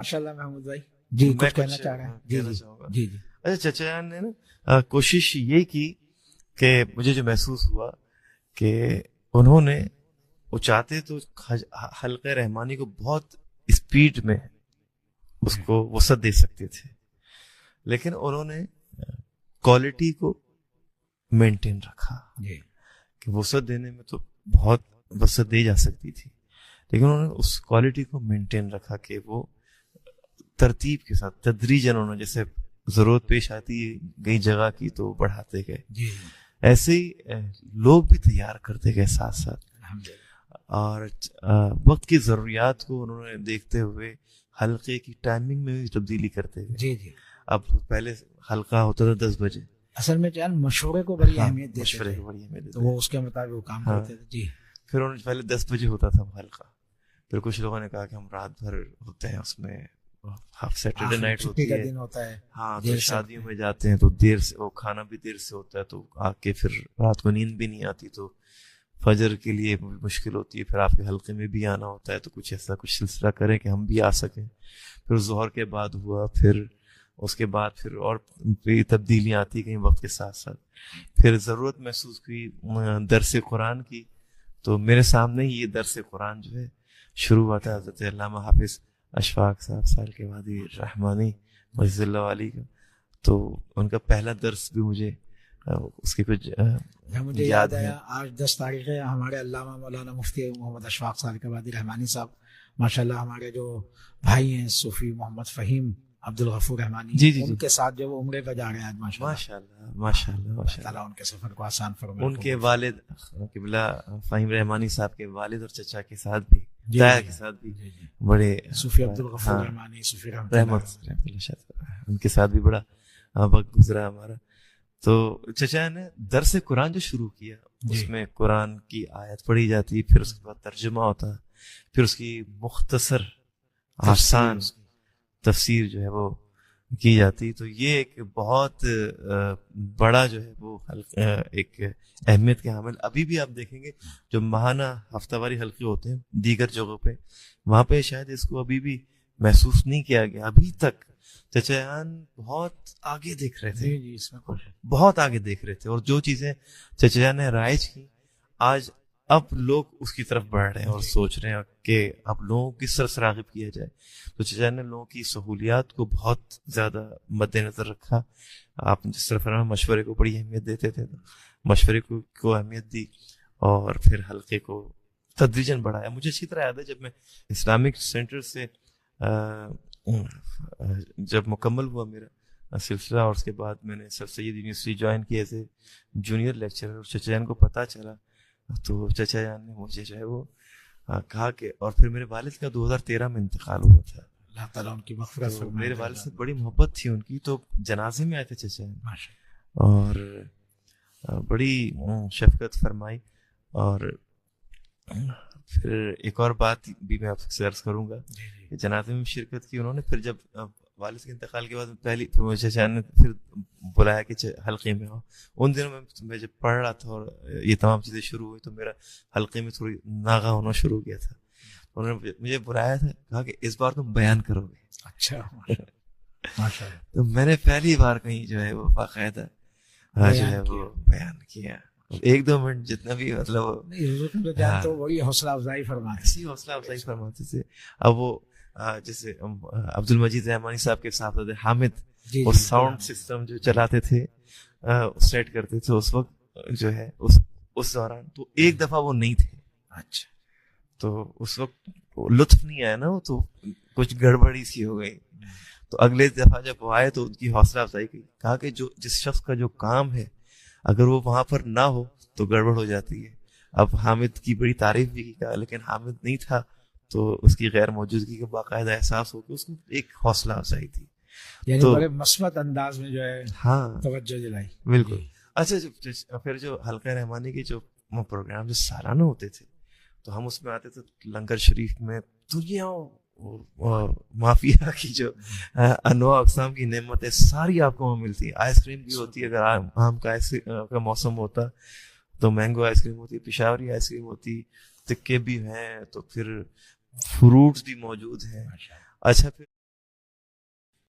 ماشاء اللہ محمود بھائی جی کچھ کہنا چاہ رہے ہیں؟ جی جی جی جی اچھا چچا جان نے نا کوشش یہ کی کہ مجھے جو محسوس ہوا کہ انہوں نے وہ چاہتے تو حلقہ رحمانی کو بہت اسپیڈ میں اس کو وسعت دے سکتے تھے، لیکن انہوں نے کوالٹی کو مینٹین رکھا کہ وسعت دینے میں تو بہت وسعت دی جا سکتی تھی، لیکن انہوں نے اس کوالٹی کو مینٹین رکھا کہ وہ ترتیب کے ساتھ تدریجاً انہوں نے جیسے ضرورت پیش آتی گئی جگہ کی تو بڑھاتے گئے، ایسے ہی لوگ بھی تیار کرتے گئے ساتھ ساتھ، اور وقت کی ضروریات کو انہوں نے دیکھتے ہوئے حلقے کی ٹائمنگ میں بھی تبدیلی کرتے گئے۔ جی جی اب پہلے حلقہ ہوتا تھا 10 بجے، اصل میں چاند مشورے کو بڑی اہمیت دیتے مشورے تھے، کو بڑی اہمیت تو وہ اس کے مطابق وہ کام کرتے تھے۔ جی پھر انہوں نے پہلے 10 بجے ہوتا تھا حلقہ، پھر کچھ لوگوں نے کہا کہ ہم رات بھر ہوتے ہیں اس میں، سیٹرڈے نائٹ ہوتی ہے، دن ہوتا ہے، ہاں تو شادیوں میں جاتے ہیں تو دیر سے وہ کھانا بھی دیر سے ہوتا ہے، تو آ کے پھر رات کو نیند بھی نہیں آتی، تو فجر کے لیے مشکل ہوتی ہے، پھر آپ کے حلقے میں بھی آنا ہوتا ہے، تو کچھ ایسا کچھ سلسلہ کریں کہ ہم بھی آ سکیں۔ پھر ظہر کے بعد ہوا، پھر اس کے بعد پھر اور تبدیلیاں آتی گئیں وقت کے ساتھ ساتھ، پھر ضرورت محسوس ہوئی درس قرآن کی، تو میرے سامنے ہی یہ درس قرآن جو ہے شروع ہوا تھا حضرت علامہ حافظ اشفاق صاحب سال کے وادی رحمانی مسجد اللہ علی کا، تو ان کا پہلا درس بھی مجھے اس کی کچھ مجھے یاد آیا، آج 10 تاریخ ہے، ہمارے علامہ مولانا مفتی محمد اشفاق صاحب کے وادی رحمانی صاحب ماشاءاللہ ہمارے جو بھائی ہیں صوفی محمد فہیم عبد الغفور رحمانی، جی جی ان کے ساتھ جو وہ عمرے پہ جا رہے ہیں آج ماشاءاللہ ماشاءاللہ اللہ ان کے سفر کو آسان فرمائے۔ ان کے والد قبلہ فہیم رحمانی صاحب کے والد اور چچا کے ساتھ بھی دایا کے ساتھ بھی بڑے صوفی عبد الغفور رحمانی صوفی رحمت ان کے ساتھ بھی بڑا وقت گزرا ہمارا۔ تو چچا نے درس قرآن جو شروع کیا، اس میں قرآن کی آیت پڑھی جاتی، پھر اس کے بعد ترجمہ ہوتا، پھر اس کی مختصر آسان تفسیر جو ہے وہ کی جاتی، تو یہ ایک بہت بڑا جو ہے وہ ایک اہمیت کے حامل۔ ابھی بھی آپ دیکھیں گے جو ماہانہ ہفتہ واری حلقے ہوتے ہیں دیگر جگہوں پہ، وہاں پہ شاید اس کو ابھی بھی محسوس نہیں کیا گیا، ابھی تک چچا جان بہت آگے دیکھ رہے تھے، بہت آگے دیکھ رہے تھے، اور جو چیزیں چچا جان نے رائج کی آج اب لوگ اس کی طرف بڑھ رہے ہیں اور سوچ رہے ہیں کہ اب لوگوں کی طرف راغب کیا جائے، تو چچا جان نے لوگوں کی سہولیات کو بہت زیادہ مد نظر رکھا۔ آپ جس طرح مشورے کو بڑی اہمیت دیتے تھے، مشورے کو اہمیت دی، اور پھر حلقے کو تدریجاً بڑھایا۔ مجھے اچھی طرح یاد ہے جب میں اسلامک سینٹر سے جب مکمل ہوا میرا سلسلہ، اور اس کے بعد میں نے سر سید یونیورسٹی جوائن کی ایز اے جونیئر لیکچرر، اور چچا جان کو پتہ چلا تو چچا جان نے مجھے جو ہے وہ کہا کہ، اور پھر میرے والد کا 2013 میں انتقال ہوا تھا، اللہ تعالیٰ ان کی مغفرت فرمائے۔ میرے والد سے بڑی محبت تھی ان کی، تو جنازے میں آئے تھے چچا جان اور بڑی شفقت فرمائی۔ اور پھر ایک اور بات بھی میں آپ سے عرض کروں گا کہ جنازے میں شرکت کی انہوں نے، پھر جب والد کے انتقال کے بعد پہلی چچا نے پھر بلایا کہ حلقے میں ہو۔ ان دنوں میں جب پڑھ رہا تھا اور یہ تمام چیزیں شروع ہوئی تو میرا حلقے میں تھوڑی ناغہ ہونا شروع ہو گیا تھا، انہوں نے مجھے بلایا تھا، کہا کہ اس بار تم بیان کرو گے۔ اچھا ماشاءاللہ، تو میں نے پہلی بار کہیں جو ہے وہ باقاعدہ جو ہے وہ بیان کیا، 1-2 منٹ جتنا بھی مطلب تو وہی حوصلہ افزائی فرماتے تھے۔ اب وہ جیسے عبد المجید رحمانی صاحب کے ساتھ حامد، وہ ساؤنڈ سسٹم جو چلاتے تھے سیٹ کرتے تھے اس وقت جو ہے اس دوران، تو ایک دفعہ وہ نہیں تھے، اچھا تو اس وقت لطف نہیں آیا نا، وہ تو کچھ گڑبڑی سی ہو گئی، تو اگلے دفعہ جب وہ آئے تو ان کی حوصلہ افزائی کی، کہا کہ جو جس شخص کا جو کام ہے اگر وہ وہاں پر نہ ہو تو گڑبڑ ہو جاتی ہے۔ اب حامد کی بڑی تعریف بھی کی، لیکن حامد نہیں تھا تو اس کی غیر موجودگی کا باقاعدہ احساس ہو کے اس کو ایک حوصلہ افزائی تھی، یعنی تو بڑے مثبت انداز میں جو ہے ہاں توجہ دلائی۔ بالکل۔ اچھا پھر جو حلقہ رحمانی کے جو پروگرام جو سالانہ ہوتے تھے تو ہم اس میں آتے تھے، لنگر شریف میں دنیا مافیا کی جو انواع اقسام کی نعمتیں ساری آپ کو وہاں ملتی، آئس کریم بھی ہوتی ہے، اگر آم کا موسم ہوتا تو مینگو آئس کریم ہوتی، پشاوری آئس کریم ہوتی، تکے بھی ہیں، تو پھر فروٹس بھی موجود ہیں۔ اچھا پھر